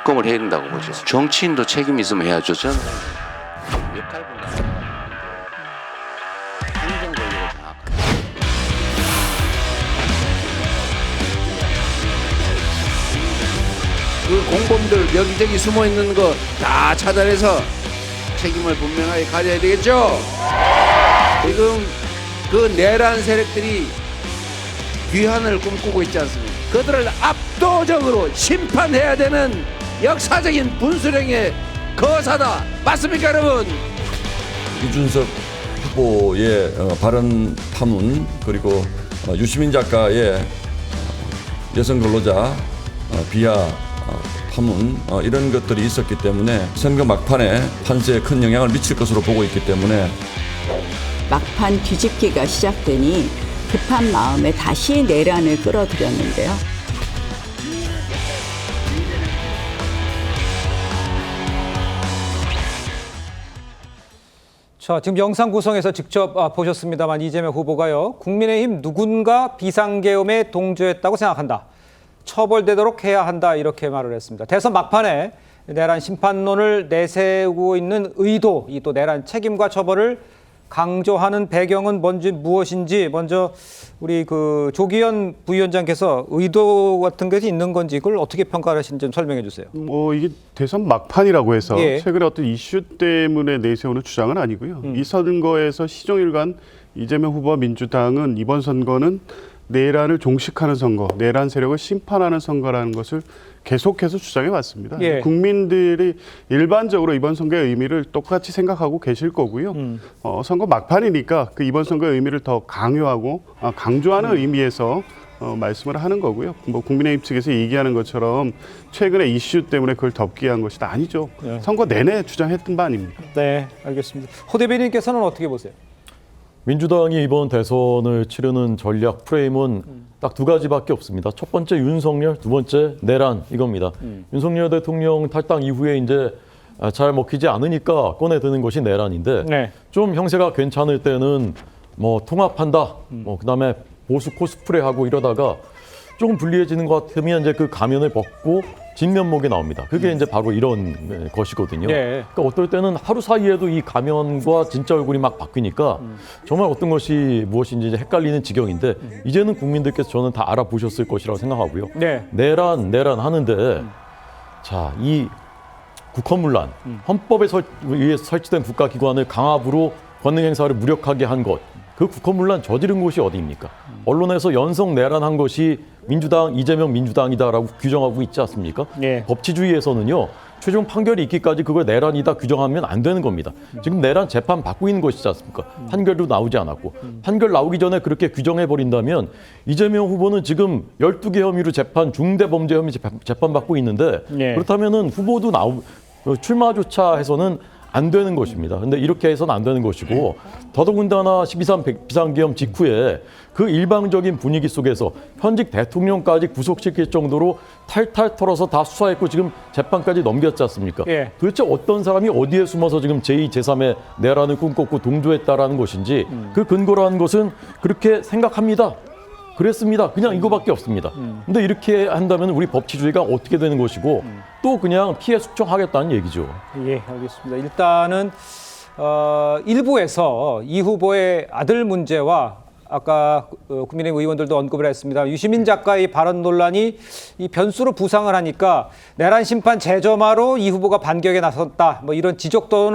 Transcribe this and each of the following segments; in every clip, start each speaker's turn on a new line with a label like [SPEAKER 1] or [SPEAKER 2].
[SPEAKER 1] 입금을 해야 된다고 보죠. 정치인도 책임이 있으면 해야죠. 저는 역할 분담, 행정 권력을 장악하는. 그 공범들 여기저기 숨어 있는 거 다 찾아내서 책임을 분명하게 가져야 되겠죠. 지금 그 내란 세력들이 귀환을 꿈꾸고 있지 않습니까? 그들을 압도적으로 심판해야 되는 역사적인 분수령의 거사다. 맞습니까, 여러분?
[SPEAKER 2] 이준석 후보의 발언 파문, 그리고 유시민 작가의 여성 근로자 비하 파문, 이런 것들이 있었기 때문에 선거 막판에 판세에 큰 영향을 미칠 것으로 보고 있기 때문에
[SPEAKER 3] 막판 뒤집기가 시작되니 급한 마음에 다시 내란을 끌어들였는데요.
[SPEAKER 4] 자, 지금 영상 구성에서 직접 보셨습니다만 이재명 후보가요. 국민의힘 누군가 비상계엄에 동조했다고 생각한다. 처벌되도록 해야 한다. 이렇게 말을 했습니다. 대선 막판에 내란 심판론을 내세우고 있는 의도, 이 또 내란 책임과 처벌을 강조하는 배경은 무엇인지 먼저 우리 그 조기현 부위원장께서 의도 같은 것이 있는 건지 그걸 어떻게 평가하시는지 좀 설명해 주세요.
[SPEAKER 5] 이게 대선 막판이라고 해서
[SPEAKER 4] 예.
[SPEAKER 5] 최근에 어떤 이슈 때문에 내세우는 주장은 아니고요. 이 선거에서 시종일관 이재명 후보와 민주당은 이번 선거는 내란을 종식하는 선거, 내란 세력을 심판하는 선거라는 것을 계속해서 주장해 왔습니다.
[SPEAKER 4] 예.
[SPEAKER 5] 국민들이 일반적으로 이번 선거의 의미를 똑같이 생각하고 계실 거고요. 선거 막판이니까 그 이번 선거의 의미를 더 강요하고 강조하는 의미에서 말씀을 하는 거고요. 뭐 국민의힘 측에서 얘기하는 것처럼 최근에 이슈 때문에 그걸 덮기 위한 것이 아니죠.
[SPEAKER 4] 네.
[SPEAKER 5] 선거 내내 주장했던 바 아닙니까?
[SPEAKER 4] 네, 알겠습니다. 호 대변인께서는 어떻게 보세요?
[SPEAKER 6] 민주당이 이번 대선을 치르는 전략 프레임은 딱 두 가지밖에 없습니다. 첫 번째 윤석열, 두 번째 내란 이겁니다. 윤석열 대통령 탈당 이후에 이제 잘 먹히지 않으니까 꺼내드는 것이 내란인데
[SPEAKER 4] 네.
[SPEAKER 6] 좀 형세가 괜찮을 때는 뭐 통합한다, 그다음에 보수 코스프레하고 이러다가 조금 불리해지는 것 같으면 이제 그 가면을 벗고 진면목이 나옵니다. 그게 이제 바로 이런 것이거든요.
[SPEAKER 4] 네.
[SPEAKER 6] 그러니까 어떨 때는 하루 사이에도 이 가면과 진짜 얼굴이 막 바뀌니까 정말 어떤 것이 무엇인지 이제 헷갈리는 지경인데 이제는 국민들께서 저는 다 알아보셨을 것이라고 생각하고요.
[SPEAKER 4] 네.
[SPEAKER 6] 내란 하는데 자, 이 국헌문란, 헌법에 의해서 설치된 국가기관을 강압으로 권능 행사를 무력하게 한 것, 그 국헌문란 저지른 곳이 어디입니까? 언론에서 연성 내란한 것이 민주당, 이재명 민주당이다라고 규정하고 있지 않습니까?
[SPEAKER 4] 네.
[SPEAKER 6] 법치주의에서는요, 최종 판결이 있기까지 그걸 내란이다 규정하면 안 되는 겁니다. 지금 내란 재판 받고 있는 것이지 않습니까? 판결도 나오지 않았고. 판결 나오기 전에 그렇게 규정해버린다면 이재명 후보는 지금 12개 혐의로 중대범죄 혐의 재판받고 있는데
[SPEAKER 4] 네.
[SPEAKER 6] 그렇다면은 후보도 출마조차 해서는 안 되는 것입니다. 근데 이렇게 해서는 안 되는 것이고 더더군다나 12.3 비상계엄 직후에 그 일방적인 분위기 속에서 현직 대통령까지 구속시킬 정도로 탈탈 털어서 다 수사했고 지금 재판까지 넘겼지 않습니까?
[SPEAKER 4] 예.
[SPEAKER 6] 도대체 어떤 사람이 어디에 숨어서 지금 제2, 제3의 내란을 꿈꿨고 동조했다라는 것인지 그 근거라는 것은 그렇게 생각합니다. 그랬습니다. 그냥 이거밖에 없습니다. 근데 이렇게 한다면 우리 법치주의가 어떻게 되는 것이고 또 그냥 피해 숙청하겠다는 얘기죠.
[SPEAKER 4] 예, 알겠습니다. 일단은 일부에서 이 후보의 아들 문제와 아까 국민의힘 의원들도 언급을 했습니다. 유시민 작가의 발언 논란이 이 변수로 부상을 하니까 내란 심판 재점화로 이 후보가 반격에 나섰다. 뭐 이런 지적도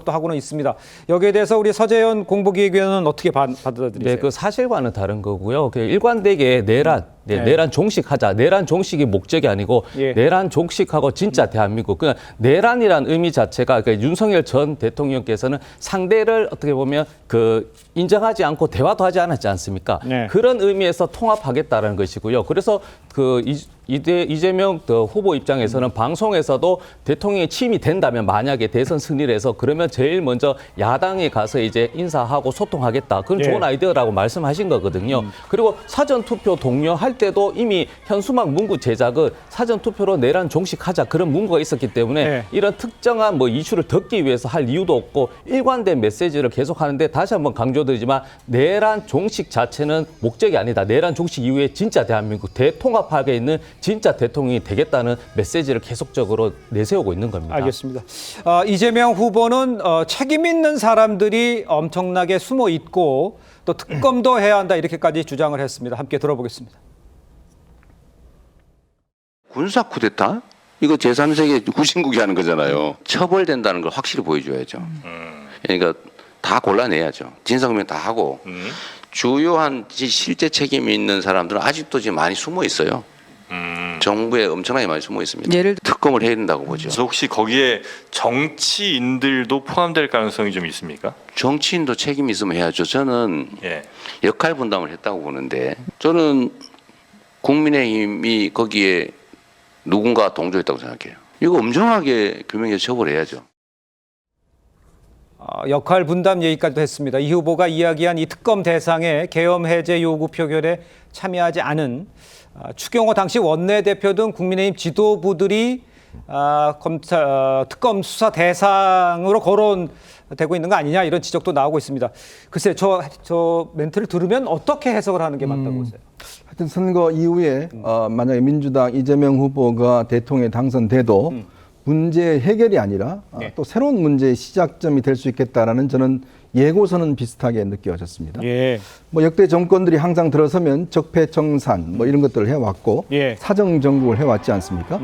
[SPEAKER 4] 하고는 있습니다. 여기에 대해서 우리 서재현 공보기획위원은 어떻게 받아들이세요?
[SPEAKER 7] 네, 그 사실과는 다른 거고요. 그 일관되게 내란 종식하자. 내란 종식이 목적이 아니고
[SPEAKER 4] 예.
[SPEAKER 7] 내란 종식하고 진짜 대한민국. 그냥 내란이란 의미 자체가 그러니까 윤석열 전 대통령께서는 상대를 어떻게 보면 그 인정하지 않고 대화도 하지 않았지 않습니까?
[SPEAKER 4] 네.
[SPEAKER 7] 그런 의미에서 통합하겠다라는 것이고요. 그래서 그 이재명 후보 입장에서는 방송에서도 대통령이 취임이 된다면 만약에 대선 승리를 해서 그러면 제일 먼저 야당에 가서 이제 인사하고 소통하겠다. 그건
[SPEAKER 4] 예.
[SPEAKER 7] 좋은 아이디어라고 말씀하신 거거든요. 그리고 사전투표 독려할 때도 이미 현수막 문구 제작은 사전투표로 내란 종식하자 그런 문구가 있었기 때문에
[SPEAKER 4] 예.
[SPEAKER 7] 이런 특정한 뭐 이슈를 덮기 위해서 할 이유도 없고 일관된 메시지를 계속하는데 다시 한번 강조드리지만 내란 종식 자체는 목적이 아니다. 내란 종식 이후에 진짜 대한민국 대통합 부합하게 있는 진짜 대통령이 되겠다는 메시지를 계속적으로 내세우고 있는 겁니다.
[SPEAKER 4] 알겠습니다. 이재명 후보는 책임 있는 사람들이 엄청나게 숨어 있고 또 특검도 해야 한다 이렇게까지 주장을 했습니다. 함께 들어보겠습니다.
[SPEAKER 1] 군사 쿠데타? 이거 제3세계 후진국이 하는 거잖아요. 처벌된다는 걸 확실히 보여줘야죠. 그러니까 다 골라내야죠. 진상규명 다 하고 주요한 실제 책임이 있는 사람들은 아직도 지금 많이 숨어 있어요. 정부에 엄청나게 많이 숨어 있습니다. 특검을 해야 된다고 보죠.
[SPEAKER 8] 그래서 혹시 거기에 정치인들도 포함될 가능성이 좀 있습니까?
[SPEAKER 1] 정치인도 책임이 있으면 해야죠. 저는
[SPEAKER 8] 예.
[SPEAKER 1] 역할 분담을 했다고 보는데 저는 국민의힘이 거기에 누군가 동조했다고 생각해요. 이거 엄정하게 규명해서 처벌해야죠.
[SPEAKER 4] 역할 분담 얘기까지도 했습니다. 이 후보가 이야기한 이 특검 대상의 계엄 해제 요구 표결에 참여하지 않은 추경호 당시 원내대표 등 국민의힘 지도부들이 특검 수사 대상으로 거론되고 있는 거 아니냐 이런 지적도 나오고 있습니다. 글쎄 저 멘트를 들으면 어떻게 해석을 하는 게 맞다고 보세요?
[SPEAKER 9] 하여튼 선거 이후에 만약에 민주당 이재명 후보가 대통령에 당선돼도 문제 해결이 아니라 또 새로운 문제의 시작점이 될 수 있겠다라는 저는 예고서는 비슷하게 느껴졌습니다.
[SPEAKER 4] 예.
[SPEAKER 9] 뭐 역대 정권들이 항상 들어서면 적폐청산 뭐 이런 것들을 해왔고
[SPEAKER 4] 예.
[SPEAKER 9] 사정 정국을 해왔지 않습니까?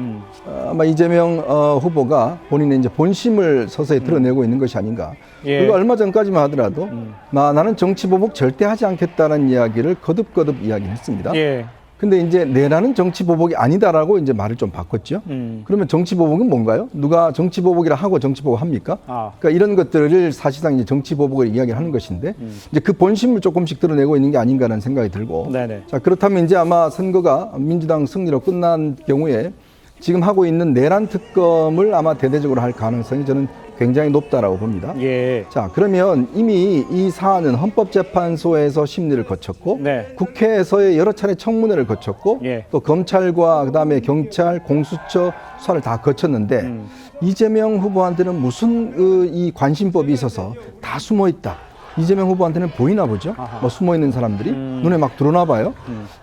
[SPEAKER 9] 아마 이재명 후보가 본인의 이제 본심을 서서히 드러내고 있는 것이 아닌가.
[SPEAKER 4] 예.
[SPEAKER 9] 그리고 얼마 전까지만 하더라도 나는 정치 보복 절대 하지 않겠다는 이야기를 거듭거듭 이야기했습니다.
[SPEAKER 4] 예.
[SPEAKER 9] 근데 이제 내라는 정치 보복이 아니다라고 이제 말을 좀 바꿨죠. 그러면 정치 보복은 뭔가요? 누가 정치 보복이라 하고 정치 보복 합니까? 그러니까 이런 것들을 사실상 이제 정치 보복을 이야기를 하는 것인데 이제 그 본심을 조금씩 드러내고 있는 게 아닌가라는 생각이 들고.
[SPEAKER 4] 네네.
[SPEAKER 9] 자, 그렇다면 이제 아마 선거가 민주당 승리로 끝난 경우에 지금 하고 있는 내란 특검을 아마 대대적으로 할 가능성이 저는 굉장히 높다라고 봅니다.
[SPEAKER 4] 예.
[SPEAKER 9] 자, 그러면 이미 이 사안은 헌법재판소에서 심리를 거쳤고
[SPEAKER 4] 네.
[SPEAKER 9] 국회에서의 여러 차례 청문회를 거쳤고
[SPEAKER 4] 예.
[SPEAKER 9] 또 검찰과 그다음에 경찰, 공수처 수사를 다 거쳤는데 이재명 후보한테는 무슨 이 관심법이 있어서 다 숨어 있다. 이재명 후보한테는 보이나 보죠. 뭐 숨어 있는 사람들이 눈에 막 들어오나 봐요.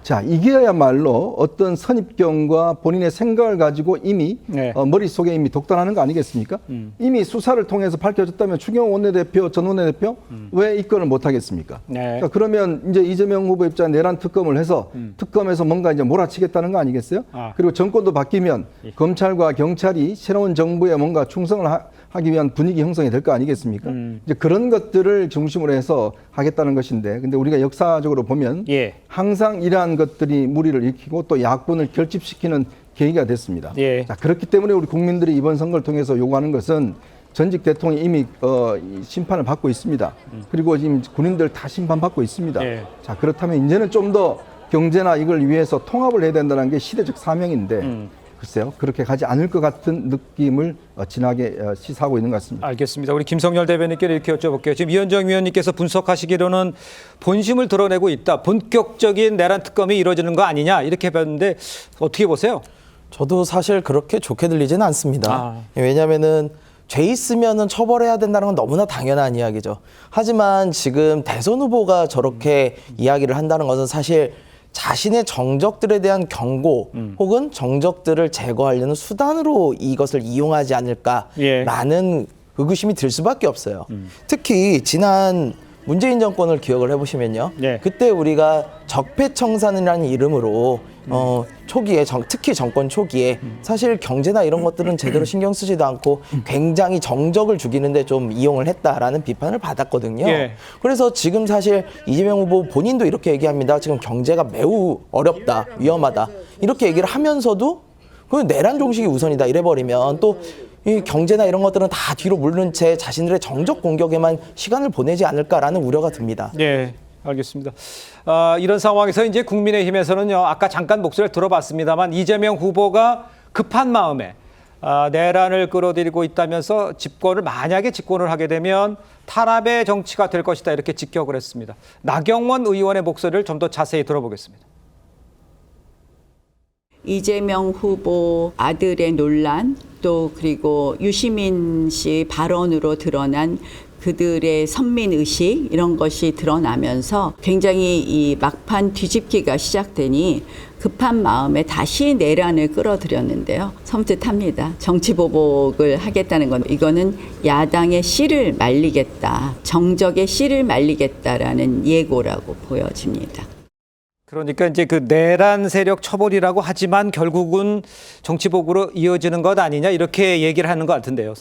[SPEAKER 9] 자, 이게야말로 어떤 선입견과 본인의 생각을 가지고 이미
[SPEAKER 4] 네.
[SPEAKER 9] 머릿속에 이미 독단하는 거 아니겠습니까? 이미 수사를 통해서 밝혀졌다면 추경호 원내대표, 전 원내대표 왜 입건을 못 하겠습니까?
[SPEAKER 4] 네.
[SPEAKER 9] 그러니까 그러면 이제 이재명 후보 입장 내란 특검을 해서 특검에서 뭔가 이제 몰아치겠다는 거 아니겠어요? 그리고 정권도 바뀌면 검찰과 경찰이 새로운 정부에 뭔가 충성을 하기 위한 분위기 형성이 될 거 아니겠습니까? 이제 그런 것들을 중심으로 해서 하겠다는 것인데, 근데 우리가 역사적으로 보면
[SPEAKER 4] 예.
[SPEAKER 9] 항상 이러한 것들이 무리를 일으키고 또 야권을 결집시키는 계기가 됐습니다.
[SPEAKER 4] 예.
[SPEAKER 9] 자, 그렇기 때문에 우리 국민들이 이번 선거를 통해서 요구하는 것은 전직 대통령이 이미 심판을 받고 있습니다. 그리고 지금 군인들 다 심판받고 있습니다.
[SPEAKER 4] 예.
[SPEAKER 9] 자, 그렇다면 이제는 좀 더 경제나 이걸 위해서 통합을 해야 된다는 게 시대적 사명인데 글쎄요, 그렇게 가지 않을 것 같은 느낌을 진하게 시사하고 있는 것 같습니다.
[SPEAKER 4] 알겠습니다. 우리 김성열 대변인께 이렇게 여쭤볼게요. 지금 이현정 위원님께서 분석하시기로는 본심을 드러내고 있다. 본격적인 내란 특검이 이루어지는 거 아니냐 이렇게 봤는데 어떻게 보세요?
[SPEAKER 10] 저도 사실 그렇게 좋게 들리지는 않습니다. 왜냐하면은 죄 있으면은 처벌해야 된다는 건 너무나 당연한 이야기죠. 하지만 지금 대선 후보가 저렇게 이야기를 한다는 것은 사실 자신의 정적들에 대한 경고 혹은 정적들을 제거하려는 수단으로 이것을 이용하지 않을까라는 의구심이 들 수밖에 없어요. 특히 지난 문재인 정권을 기억을 해보시면요.
[SPEAKER 4] 예.
[SPEAKER 10] 그때 우리가 적폐청산이라는 이름으로 초기에 특히 정권 초기에 사실 경제나 이런 것들은 제대로 신경 쓰지도 않고 굉장히 정적을 죽이는데 좀 이용을 했다라는 비판을 받았거든요.
[SPEAKER 4] 예.
[SPEAKER 10] 그래서 지금 사실 이재명 후보 본인도 이렇게 얘기합니다. 지금 경제가 매우 어렵다, 위험하다 이렇게 얘기를 하면서도 그 내란 종식이 우선이다 이래버리면 또 이 경제나 이런 것들은 다 뒤로 물른 채 자신들의 정적 공격에만 시간을 보내지 않을까라는 우려가 듭니다.
[SPEAKER 4] 네, 알겠습니다. 이런 상황에서 이제 국민의힘에서는요, 아까 잠깐 목소리를 들어봤습니다만 이재명 후보가 급한 마음에 내란을 끌어들이고 있다면서 만약에 집권을 하게 되면 탄압의 정치가 될 것이다 이렇게 직격을 했습니다. 나경원 의원의 목소리를 좀 더 자세히 들어보겠습니다.
[SPEAKER 3] 이재명 후보 아들의 논란 또 그리고 유시민 씨 발언으로 드러난 그들의 선민 의식 이런 것이 드러나면서 굉장히 이 막판 뒤집기가 시작되니 급한 마음에 다시 내란을 끌어들였는데요. 섬뜩합니다. 정치 보복을 하겠다는 건 이거는 야당의 씨를 말리겠다, 정적의 씨를 말리겠다라는 예고라고 보여집니다.
[SPEAKER 4] 그러니까 이제 그 내란 세력 처벌이라고 하지만 결국은 정치복으로 이어지는 것 아니냐 이렇게 얘기를 하는 것 같은데요.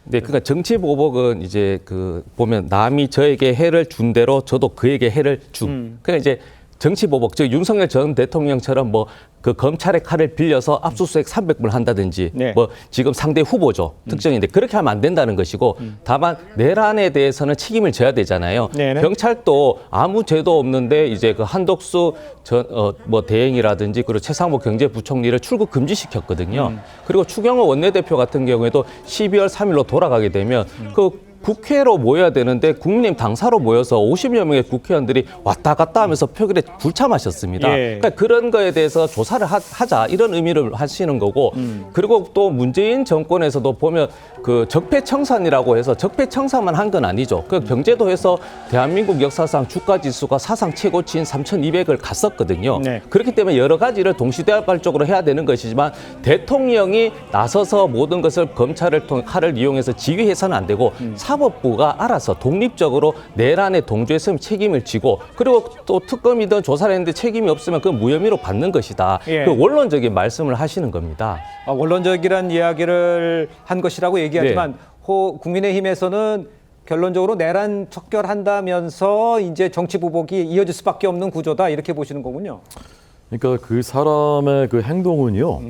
[SPEAKER 7] 네, 그러니까 정치 보복은 이제 그 보면 남이 저에게 해를 준 대로 저도 그에게 해를 그러니까 이제 정치 보복, 즉 윤석열 전 대통령처럼 뭐 그 검찰의 칼을 빌려서 압수수색 300번 한다든지
[SPEAKER 4] 네.
[SPEAKER 7] 뭐 지금 상대 후보죠. 특정인데 그렇게 하면 안 된다는 것이고 다만 내란에 대해서는 책임을 져야 되잖아요.
[SPEAKER 4] 네네.
[SPEAKER 7] 경찰도 아무 죄도 없는데 이제 그 한덕수 뭐 대행이라든지 그리고 최상목 경제부총리를 출국 금지시켰거든요. 그리고 추경호 원내대표 같은 경우에도 12월 3일로 돌아가게 되면 그 국회로 모여야 되는데 국민의힘 당사로 모여서 50여 명의 국회의원들이 왔다 갔다 하면서 표결에 불참하셨습니다.
[SPEAKER 4] 예.
[SPEAKER 7] 그러니까 그런 거에 대해서 조사를 하자 이런 의미를 하시는 거고 그리고 또 문재인 정권에서도 보면 그 적폐청산이라고 해서 적폐청산만 한 건 아니죠. 그 경제도 해서 대한민국 역사상 주가지수가 사상 최고치인 3,200을 갔었거든요.
[SPEAKER 4] 네.
[SPEAKER 7] 그렇기 때문에 여러 가지를 동시다발적으로 해야 되는 것이지만 대통령이 나서서 모든 것을 검찰을 통해 칼을 이용해서 지휘해서는 안 되고 사법부가 알아서 독립적으로 내란에 동조했으면 책임을 지고 그리고 또 특검이든 조사를 했는데 책임이 없으면 그건 무혐의로 받는 것이다.
[SPEAKER 4] 예.
[SPEAKER 7] 그 원론적인 말씀을 하시는 겁니다.
[SPEAKER 4] 원론적이란 이야기를 한 것이라고 얘기하지만 국민의힘에서는 결론적으로 내란 척결한다면서 이제 정치 보복이 이어질 수밖에 없는 구조다 이렇게 보시는 거군요.
[SPEAKER 6] 그러니까 그 사람의 그 행동은요.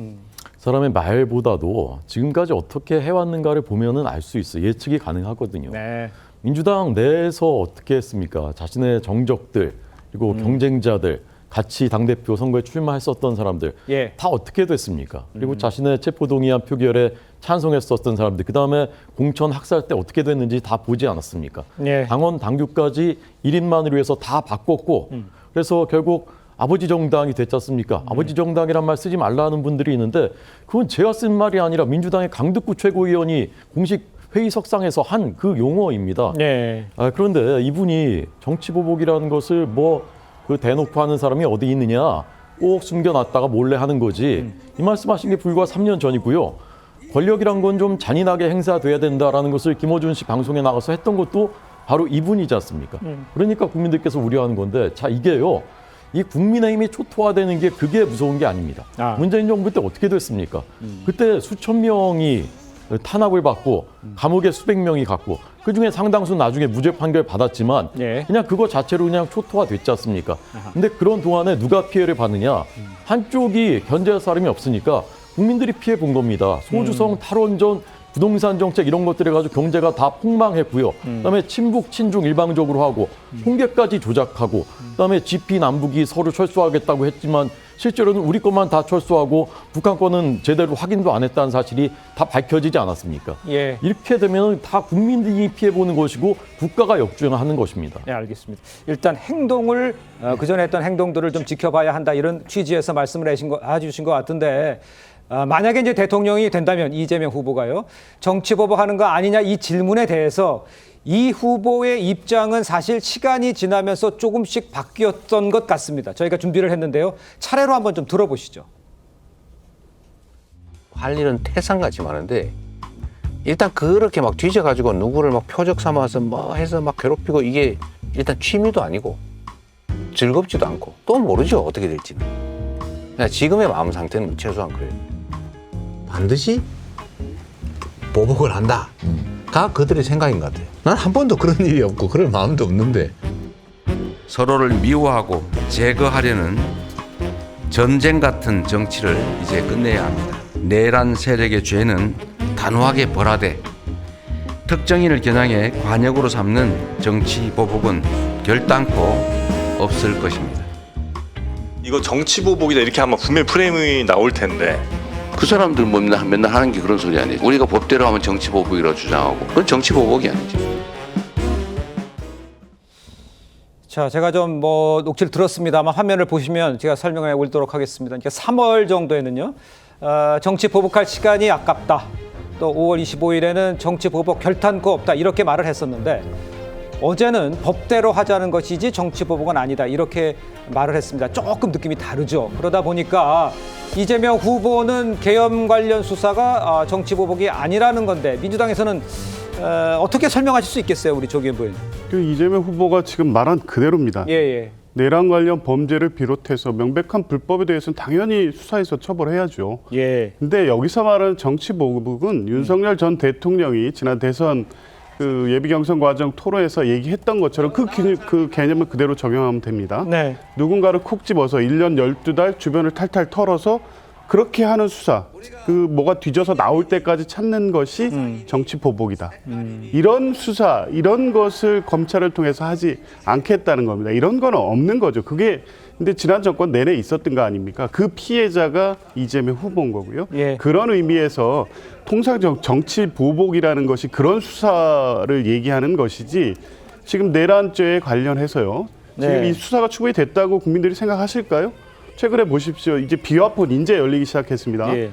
[SPEAKER 6] 사람의 말보다도 지금까지 어떻게 해왔는가를 보면은 알 수 있어요. 예측이 가능하거든요.
[SPEAKER 4] 네.
[SPEAKER 6] 민주당 내에서 어떻게 했습니까? 자신의 정적들 그리고 경쟁자들 같이 당대표 선거에 출마했었던 사람들
[SPEAKER 4] 예.
[SPEAKER 6] 다 어떻게 됐습니까? 그리고 자신의 체포동의안 표결에 찬성했었던 사람들 그다음에 공천 학살 때 어떻게 됐는지 다 보지 않았습니까?
[SPEAKER 4] 예.
[SPEAKER 6] 당원 당규까지 1인만을 위해서 다 바꿨고 그래서 결국 아버지 정당이 됐지 않습니까? 아버지 정당이란 말 쓰지 말라는 분들이 있는데 그건 제가 쓴 말이 아니라 민주당의 강득구 최고위원이 공식 회의석상에서 한 그 용어입니다.
[SPEAKER 4] 네.
[SPEAKER 6] 그런데 이분이 정치보복이라는 것을 뭐 그 대놓고 하는 사람이 어디 있느냐 꼭 숨겨놨다가 몰래 하는 거지 이 말씀하신 게 불과 3년 전이고요. 권력이란 건 좀 잔인하게 행사돼야 된다라는 것을 김어준 씨 방송에 나가서 했던 것도 바로 이분이지 않습니까? 그러니까 국민들께서 우려하는 건데 자 이게요. 이 국민의힘이 초토화되는 게 그게 무서운 게 아닙니다. 문재인 정부 때 어떻게 됐습니까? 그때 수천 명이 탄압을 받고 감옥에 수백 명이 갔고 그중에 상당수 나중에 무죄 판결 받았지만
[SPEAKER 4] 예.
[SPEAKER 6] 그냥 그거 자체로 그냥 초토화됐지 않습니까? 근데 그런 동안에 누가 피해를 받느냐? 한쪽이 견제할 사람이 없으니까 국민들이 피해 본 겁니다. 소주성, 탈원전, 부동산 정책 이런 것들 해가지고 경제가 다 폭망했고요. 그다음에 친북, 친중 일방적으로 하고 홍계까지 조작하고 그다음에 GP 남북이 서로 철수하겠다고 했지만 실제로는 우리 것만 다 철수하고 북한 거는 제대로 확인도 안 했다는 사실이 다 밝혀지지 않았습니까?
[SPEAKER 4] 예.
[SPEAKER 6] 이렇게 되면 다 국민들이 피해보는 것이고 국가가 역주행하는 것입니다.
[SPEAKER 4] 네, 알겠습니다. 일단 행동을 그전에 했던 행동들을 좀 지켜봐야 한다 이런 취지에서 말씀을 해주신 것 같은데 만약에 이제 대통령이 된다면 이재명 후보가요 정치 보복하는 거 아니냐 이 질문에 대해서 이 후보의 입장은 사실 시간이 지나면서 조금씩 바뀌었던 것 같습니다. 저희가 준비를 했는데요. 차례로 한번 좀 들어보시죠.
[SPEAKER 1] 할 일은 태산같이 많은데 일단 그렇게 막 뒤져가지고 누구를 막 표적 삼아서 뭐 해서 막 괴롭히고 이게 일단 취미도 아니고 즐겁지도 않고 또 모르죠 어떻게 될지는. 그냥 지금의 마음 상태는 최소한 그래요. 반드시 보복을 한다가 그들의 생각인 것 같아요. 난 한 번도 그런 일이 없고 그럴 마음도 없는데 서로를 미워하고 제거하려는 전쟁 같은 정치를 이제 끝내야 합니다. 내란 세력의 죄는 단호하게 벌하되 특정인을 겨냥해 관역으로 삼는 정치 보복은 결단코 없을 것입니다.
[SPEAKER 8] 이거 정치 보복이다 이렇게 하면 분명히 프레임이 나올 텐데
[SPEAKER 1] 그 사람들 맨날 하는 게 그런 소리 아니에요. 우리가 법대로 하면 정치 보복이라고 주장하고 그건 정치 보복이 아니죠.
[SPEAKER 4] 자, 제가 좀 녹취를 들었습니다만 화면을 보시면 제가 설명해 올리도록 하겠습니다. 그러니까 3월 정도에는요. 정치 보복할 시간이 아깝다. 또 5월 25일에는 정치 보복 결탄코 없다 이렇게 말을 했었는데 어제는 법대로 하자는 것이지 정치 보복은 아니다 이렇게 말을 했습니다. 조금 느낌이 다르죠. 그러다 보니까 이재명 후보는 계엄 관련 수사가 정치 보복이 아니라는 건데 민주당에서는 어떻게 설명하실 수 있겠어요, 우리 조기현 부회장님?
[SPEAKER 5] 그 이재명 후보가 지금 말한 그대로입니다.
[SPEAKER 4] 예.
[SPEAKER 5] 내란 관련 범죄를 비롯해서 명백한 불법에 대해서는 당연히 수사해서 처벌해야죠.
[SPEAKER 4] 예.
[SPEAKER 5] 근데 여기서 말하는 정치 보복은 윤석열 전 대통령이 지난 대선 그 예비 경선 과정 토론에서 얘기했던 것처럼 그 개념을 그대로 적용하면 됩니다.
[SPEAKER 4] 네.
[SPEAKER 5] 누군가를 콕 집어서 1년 12달 주변을 탈탈 털어서 그렇게 하는 수사, 그 뭐가 뒤져서 나올 때까지 찾는 것이 정치 보복이다. 이런 수사, 이런 것을 검찰을 통해서 하지 않겠다는 겁니다. 이런 건 없는 거죠. 그게 근데 지난 정권 내내 있었던 거 아닙니까? 그 피해자가 이재명 후보인 거고요.
[SPEAKER 4] 예.
[SPEAKER 5] 그런 의미에서 통상적 정치 보복이라는 것이 그런 수사를 얘기하는 것이지 지금 내란죄에 관련해서요. 지금
[SPEAKER 4] 네.
[SPEAKER 5] 이 수사가 충분히 됐다고 국민들이 생각하실까요? 최근에 보십시오. 이제 비화폰 인제 열리기 시작했습니다.
[SPEAKER 4] 예.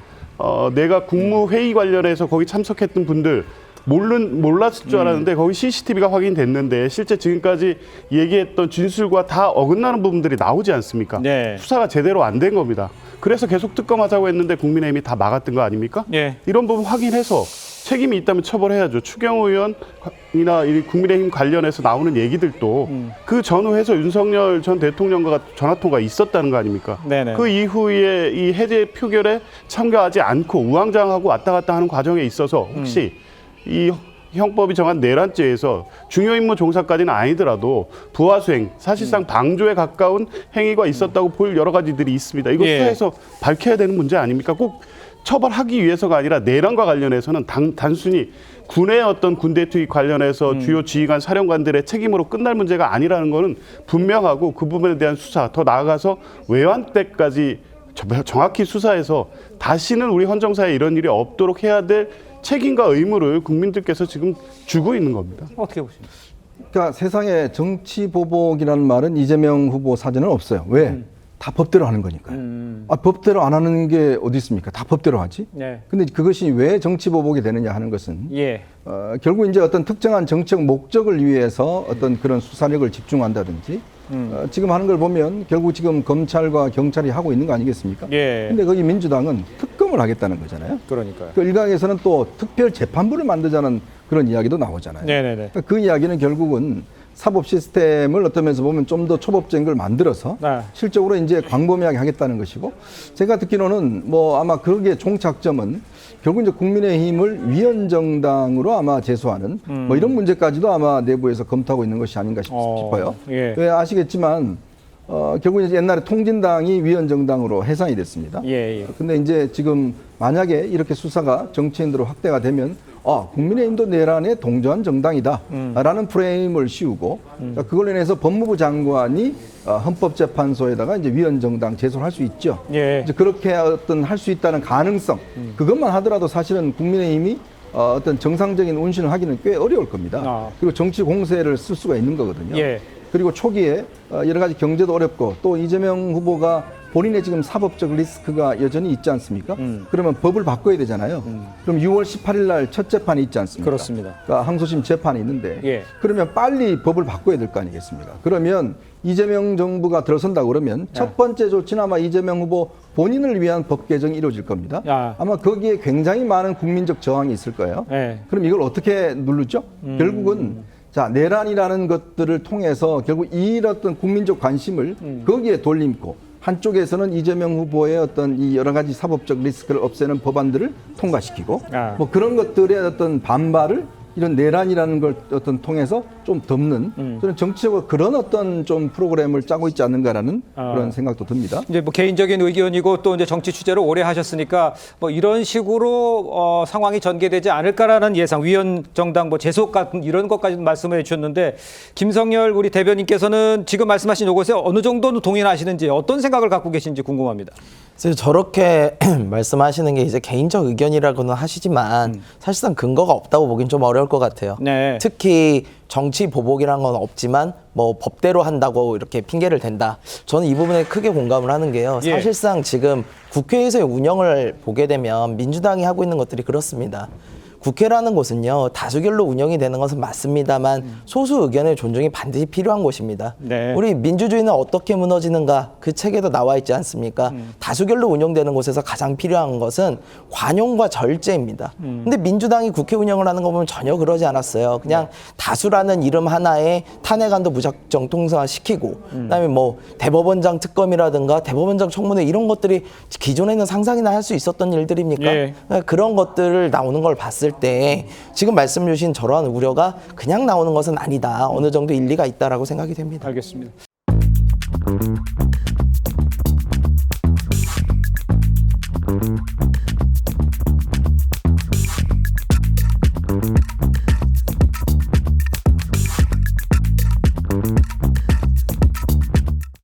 [SPEAKER 5] 내가 국무회의 관련해서 거기 참석했던 분들 몰랐을 줄 알았는데 거기 CCTV가 확인됐는데 실제 지금까지 얘기했던 진술과 다 어긋나는 부분들이 나오지 않습니까?
[SPEAKER 4] 네.
[SPEAKER 5] 수사가 제대로 안 된 겁니다. 그래서 계속 특검하자고 했는데 국민의힘이 다 막았던 거 아닙니까?
[SPEAKER 4] 예.
[SPEAKER 5] 이런 부분 확인해서 책임이 있다면 처벌해야죠. 추경호 의원이나 이 국민의힘 관련해서 나오는 얘기들도 그 전후에서 윤석열 전 대통령과 전화통화가 있었다는 거 아닙니까?
[SPEAKER 4] 네네.
[SPEAKER 5] 그 이후에 이 해제 표결에 참가하지 않고 우왕좌왕하고 왔다 갔다 하는 과정에 있어서 혹시 이 형법이 정한 내란죄에서 중요 임무 종사까지는 아니더라도 부하수행, 사실상 방조에 가까운 행위가 있었다고 볼 여러 가지들이 있습니다. 이거
[SPEAKER 4] 예.
[SPEAKER 5] 수사해서 밝혀야 되는 문제 아닙니까? 꼭 처벌하기 위해서가 아니라 내란과 관련해서는 단순히 군의 어떤 군대 투입 관련해서 주요 지휘관 사령관들의 책임으로 끝날 문제가 아니라는 것은 분명하고 그 부분에 대한 수사 더 나아가서 외환 때까지 정확히 수사해서 다시는 우리 헌정사에 이런 일이 없도록 해야 될 책임과 의무를 국민들께서 지금 주고 있는 겁니다.
[SPEAKER 4] 어떻게 보십니까?
[SPEAKER 9] 그러니까 세상에 정치 보복이라는 말은 이재명 후보 사전은 없어요. 왜? 다 법대로 하는 거니까요. 법대로 안 하는 게 어디 있습니까? 다 법대로 하지.
[SPEAKER 4] 네.
[SPEAKER 9] 근데 그것이 왜 정치 보복이 되느냐 하는 것은
[SPEAKER 4] 예.
[SPEAKER 9] 결국 이제 어떤 특정한 정책 목적을 위해서 어떤 그런 수사력을 집중한다든지 지금 하는 걸 보면 결국 지금 검찰과 경찰이 하고 있는 거 아니겠습니까?
[SPEAKER 4] 예.
[SPEAKER 9] 근데 거기 민주당은 특검을 하겠다는 거잖아요.
[SPEAKER 4] 그러니까요.
[SPEAKER 9] 그 일각에서는 또 특별 재판부를 만들자는 그런 이야기도 나오잖아요.
[SPEAKER 4] 네네네.
[SPEAKER 9] 그 이야기는 결국은 사법 시스템을 어떤 면에서 보면 좀 더 초법적인 걸 만들어서
[SPEAKER 4] 네.
[SPEAKER 9] 실적으로 이제 광범위하게 하겠다는 것이고 제가 듣기로는 뭐 아마 그게 종착점은 결국 이제 국민의힘을 위헌정당으로 아마 제소하는 뭐 이런 문제까지도 아마 내부에서 검토하고 있는 것이 아닌가 싶어요.
[SPEAKER 4] 예.
[SPEAKER 9] 왜 아시겠지만 결국 이제 옛날에 통진당이 위헌정당으로 해산이 됐습니다.
[SPEAKER 4] 예.
[SPEAKER 9] 근데 이제 지금 만약에 이렇게 수사가 정치인으로 확대가 되면 국민의힘도 내란에 동조한 정당이다라는 프레임을 씌우고 그걸로 인해서 법무부 장관이 헌법재판소에다가 이제 위헌정당 제소를 할 수 있죠.
[SPEAKER 4] 예.
[SPEAKER 9] 이제 그렇게 어떤 할 수 있다는 가능성 그것만 하더라도 사실은 국민의힘이 어떤 정상적인 운신을 하기는 꽤 어려울 겁니다. 그리고 정치 공세를 쓸 수가 있는 거거든요.
[SPEAKER 4] 예.
[SPEAKER 9] 그리고 초기에 여러 가지 경제도 어렵고 또 이재명 후보가 본인의 지금 사법적 리스크가 여전히 있지 않습니까? 그러면 법을 바꿔야 되잖아요. 그럼 6월 18일 날 첫 재판이 있지 않습니까?
[SPEAKER 4] 그렇습니다.
[SPEAKER 9] 그러니까 항소심 재판이 있는데
[SPEAKER 4] 예.
[SPEAKER 9] 그러면 빨리 법을 바꿔야 될 거 아니겠습니까? 그러면 이재명 정부가 들어선다고 그러면 첫 번째 조치는 아마 이재명 후보 본인을 위한 법 개정이 이루어질 겁니다. 아마 거기에 굉장히 많은 국민적 저항이 있을 거예요.
[SPEAKER 4] 예.
[SPEAKER 9] 그럼 이걸 어떻게 누르죠? 결국은 내란이라는 것들을 통해서 결국 이 어떤 국민적 관심을 거기에 돌림고 한쪽에서는 이재명 후보의 어떤 이 여러 가지 사법적 리스크를 없애는 법안들을 통과시키고 뭐 그런 것들의 어떤 반발을 이런 내란이라는 걸 어떤 통해서 좀 덮는 저는 정치적으로 그런 어떤 좀 프로그램을 짜고 있지 않는가라는 그런 생각도 듭니다.
[SPEAKER 4] 이제 뭐 개인적인 의견이고 또 이제 정치 취재를 오래 하셨으니까 뭐 이런 식으로 상황이 전개되지 않을까라는 예상, 위헌정당 뭐 제소 같은 이런 것까지 말씀을 해주셨는데 김성열 우리 대변인께서는 지금 말씀하신 이것에 어느 정도는 동의하시는지 어떤 생각을 갖고 계신지 궁금합니다.
[SPEAKER 10] 그래서 저렇게 말씀하시는 게 이제 개인적 의견이라고는 하시지만 사실상 근거가 없다고 보긴 좀 어려울 것 같아요.
[SPEAKER 4] 네.
[SPEAKER 10] 특히 정치 보복이란 건 없지만 뭐 법대로 한다고 이렇게 핑계를 댄다. 저는 이 부분에 크게 공감을 하는 게요.
[SPEAKER 4] 예.
[SPEAKER 10] 사실상 지금 국회에서의 운영을 보게 되면 민주당이 하고 있는 것들이 그렇습니다. 국회라는 곳은요 다수결로 운영이 되는 것은 맞습니다만 소수 의견의 존중이 반드시 필요한 곳입니다.
[SPEAKER 4] 네.
[SPEAKER 10] 우리 민주주의는 어떻게 무너지는가 그 책에도 나와 있지 않습니까? 다수결로 운영되는 곳에서 가장 필요한 것은 관용과 절제입니다. 근데 민주당이 국회 운영을 하는 거 보면 전혀 그러지 않았어요. 그냥 다수라는 이름 하나에 탄핵안도 무작정 통과시키고 그다음에 뭐 대법원장 특검이라든가 대법원장 청문회 이런 것들이 기존에는 상상이나 할 수 있었던 일들입니까?
[SPEAKER 4] 예.
[SPEAKER 10] 그런 것들을 나오는 걸 봤을 때 지금 말씀 주신 저러한 우려가 그냥 나오는 것은 아니다. 어느 정도 일리가 있다라고 생각이 됩니다.
[SPEAKER 4] 알겠습니다.